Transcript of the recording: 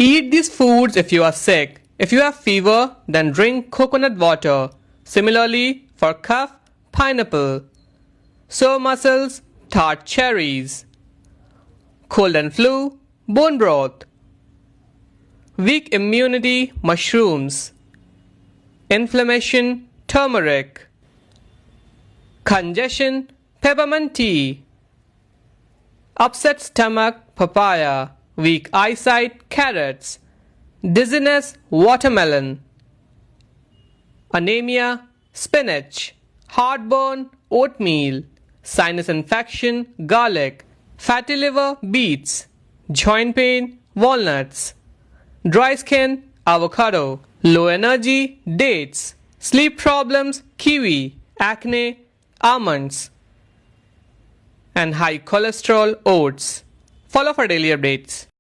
Eat these foods if you are sick. If you have fever, then drink coconut water. Similarly, for cough, pineapple. Sore muscles, tart cherries. Cold and flu, bone broth. Weak immunity, mushrooms. Inflammation, turmeric. Congestion, peppermint tea. Upset stomach, papaya. Weak eyesight, carrots. Dizziness, watermelon. Anemia, spinach. Heartburn, oatmeal. Sinus infection, garlic. Fatty liver, beets. Joint pain, walnuts. Dry skin, avocado. Low energy, dates. Sleep problems, kiwi. Acne, almonds. And high cholesterol, oats. Follow for daily updates.